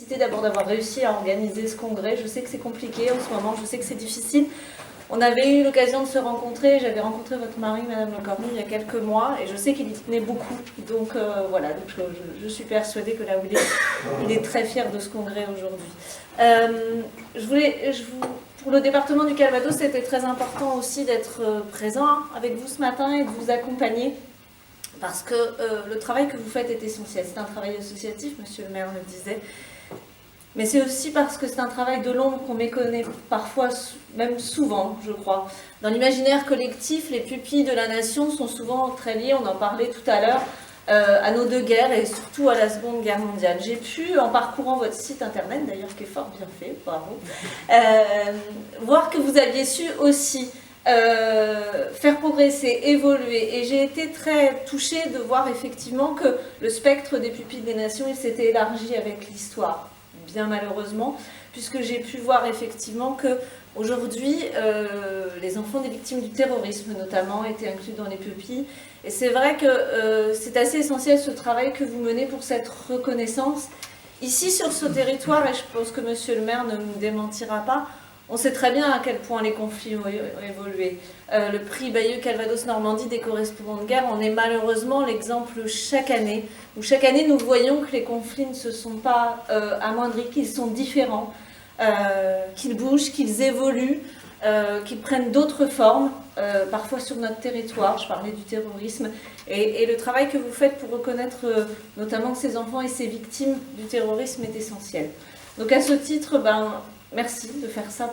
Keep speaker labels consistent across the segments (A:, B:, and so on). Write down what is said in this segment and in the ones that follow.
A: D'abord d'avoir réussi à organiser ce congrès. Je sais que c'est compliqué en ce moment, je sais que c'est difficile. On avait eu l'occasion de se rencontrer, j'avais rencontré votre mari, Madame Le Cornu, il y a quelques mois, et je sais qu'il y tenait beaucoup. Donc voilà, donc je suis persuadée que là où il est très fier de ce congrès aujourd'hui. Pour le département du Calvados, c'était très important aussi d'être présent avec vous ce matin et de vous accompagner. Parce que le travail que vous faites est essentiel. C'est un travail associatif, monsieur le maire le disait. Mais c'est aussi parce que c'est un travail de l'ombre qu'on méconnaît parfois, même souvent, je crois. Dans l'imaginaire collectif, les pupilles de la nation sont souvent très liées, on en parlait tout à l'heure, à nos deux guerres et surtout à la Seconde Guerre mondiale. J'ai pu, en parcourant votre site internet, d'ailleurs qui est fort bien fait, bravo, voir que vous aviez su aussi faire progresser, évoluer. Et j'ai été très touchée de voir effectivement que le spectre des pupilles des nations, il s'était élargi avec l'histoire. Bien malheureusement, puisque j'ai pu voir effectivement que aujourd'hui, les enfants des victimes du terrorisme notamment étaient inclus dans les pupilles. Et c'est vrai que c'est assez essentiel ce travail que vous menez pour cette reconnaissance. Ici sur ce territoire, et je pense que monsieur le maire ne me démentira pas, on sait très bien à quel point les conflits ont évolué. Le prix Bayeux-Calvados-Normandie des correspondants de guerre en est malheureusement l'exemple chaque année, où chaque année nous voyons que les conflits ne se sont pas amoindris, qu'ils sont différents, qu'ils bougent, qu'ils évoluent, qu'ils prennent d'autres formes, parfois sur notre territoire. Je parlais du terrorisme. Et le travail que vous faites pour reconnaître notamment ces enfants et ces victimes du terrorisme est essentiel. Donc à ce titre, merci de faire ça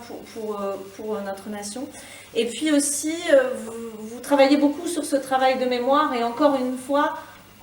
A: pour notre nation. Et puis aussi, vous travaillez beaucoup sur ce travail de mémoire, et encore une fois,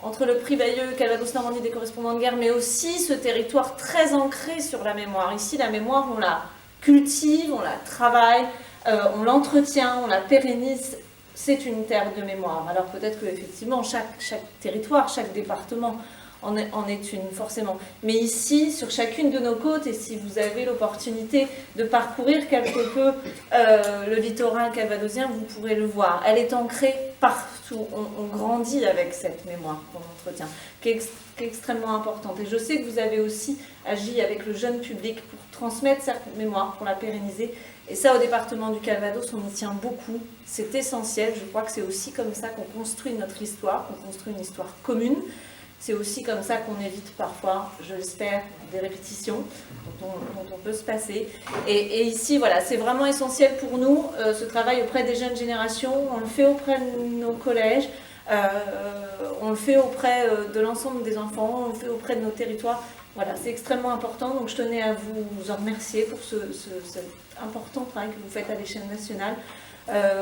A: entre le prix Bayeux-Calvados-Normandie des correspondants de guerre, mais aussi ce territoire très ancré sur la mémoire. Ici, la mémoire, on la cultive, on la travaille, on l'entretient, on la pérennise. C'est une terre de mémoire. Alors peut-être qu'effectivement, chaque territoire, chaque département en est une, forcément. Mais ici, sur chacune de nos côtes, et si vous avez l'opportunité de parcourir quelque peu le littoral calvadosien, vous pourrez le voir. Elle est ancrée partout. On grandit avec cette mémoire qu'on entretient, qui est extrêmement importante. Et je sais que vous avez aussi agi avec le jeune public pour transmettre cette mémoire, pour la pérenniser. Et ça, au département du Calvados, on y tient beaucoup. C'est essentiel. Je crois que c'est aussi comme ça qu'on construit notre histoire, qu'on construit une histoire commune. C'est aussi comme ça qu'on évite parfois, je l'espère, des répétitions dont on peut se passer. Et ici, voilà, c'est vraiment essentiel pour nous, ce travail auprès des jeunes générations. On le fait auprès de nos collèges, on le fait auprès de l'ensemble des enfants, on le fait auprès de nos territoires. Voilà, c'est extrêmement important. Donc je tenais à vous en remercier pour cet important travail que vous faites à l'échelle nationale.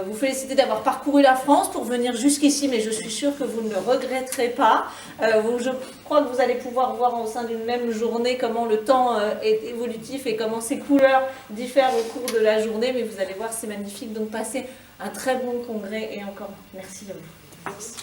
A: Vous féliciter d'avoir parcouru la France pour venir jusqu'ici, mais je suis sûre que vous ne le regretterez pas. Je crois que vous allez pouvoir voir au sein d'une même journée comment le temps est évolutif et comment ses couleurs diffèrent au cours de la journée, mais vous allez voir, c'est magnifique. Donc passez un très bon congrès et encore merci à vous. Merci.